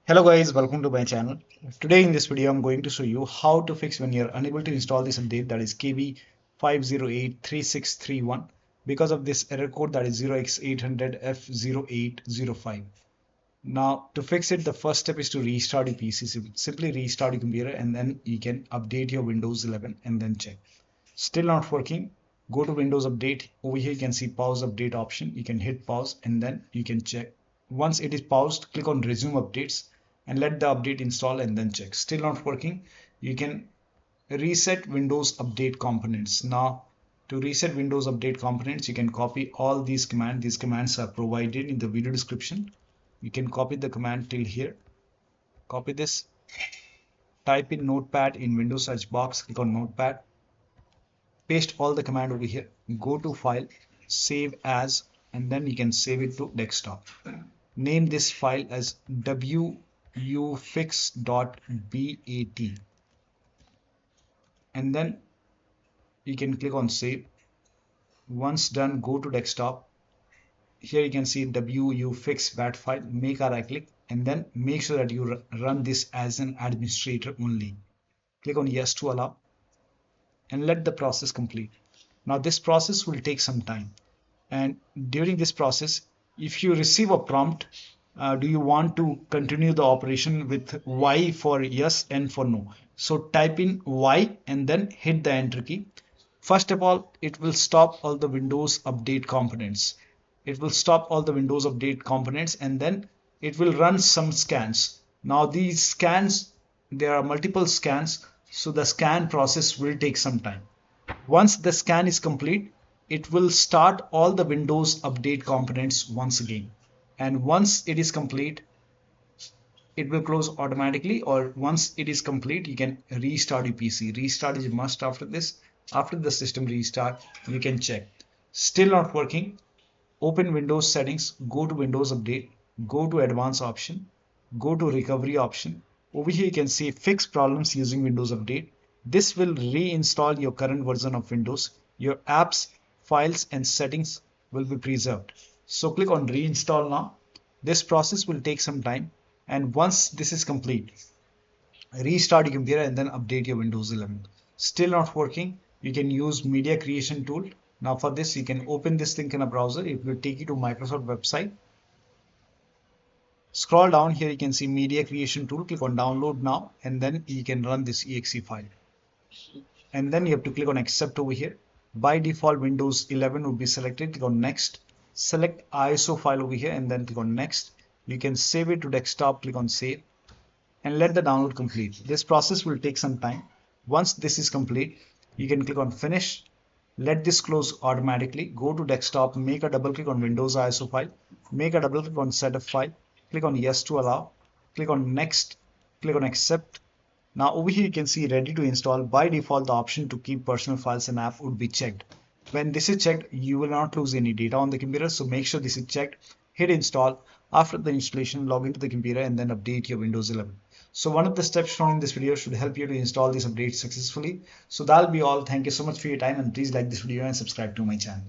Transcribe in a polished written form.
Hello guys, welcome to my channel. Today in this video I'm going to show you how to fix when you're unable to install this update, that is KB5083631, because of this error code, that is 0x800f0805. Now to fix it, the first step is to restart your PC. Simply restart your computer and then you can update your Windows 11 and then check. Still not working, go to Windows Update. Over here you can see pause update option. You can hit pause and then you can check. Once it is paused, click on resume updates and let the update install and then check. Still not working, you can reset Windows Update components. Now to reset Windows Update components, you can copy all these commands. These commands are provided in the video description. You can copy the command till here. Copy this, type in notepad in Windows search box, click on notepad, paste all the command over here, go to file, save as, and then you can save it to desktop. Name this file as wuauserv and then you can click on save. Once done, go to desktop. Here you can see wuauserv file, make a right click and then make sure that you run this as an administrator only. Click on yes to allow and let the process complete. Now this process will take some time, and during this process, if you receive a prompt, do you want to continue the operation with Y for yes and for no? So type in Y and then hit the enter key. First of all, it will stop all the Windows Update components. It will stop all the Windows Update components and then it will run some scans. Now these scans, there are multiple scans, so the scan process will take some time. Once the scan is complete, it will start all the Windows Update components once again. And once it is complete, it will close automatically, or once it is complete, you can restart your PC. Restart is a must after this. After the system restart, you can check. Still not working, open Windows settings, go to Windows Update, go to advanced option, go to recovery option. Over here you can see fix problems using Windows Update. This will reinstall your current version of Windows. Your apps, files and settings will be preserved. So click on reinstall now. This process will take some time, and once this is complete, restart your computer and then update your Windows 11. Still not working, you can use media creation tool. Now for this you can open this link in a browser. It will take you to Microsoft website. Scroll down, here you can see media creation tool. Click on download now and then you can run this exe file. And then you have to click on accept over here. By default Windows 11 would be selected. Click on next. Select ISO file over here and then click on next. You can save it to desktop. Click on save and let the download complete. This process will take some time. Once this is complete, you can click on finish. Let this close automatically. Go to desktop, make a double click on Windows ISO file, make a double click on setup file, click on yes to allow, click on next, click on accept. Now over here you can see ready to install. By default the option to keep personal files and app would be checked. When this is checked, you will not lose any data on the computer, so make sure this is checked. Hit install. After the installation, log into the computer and then update your Windows 11. So one of the steps shown in this video should help you to install this update successfully. So that'll be all. Thank you so much for your time, and please like this video and subscribe to my channel.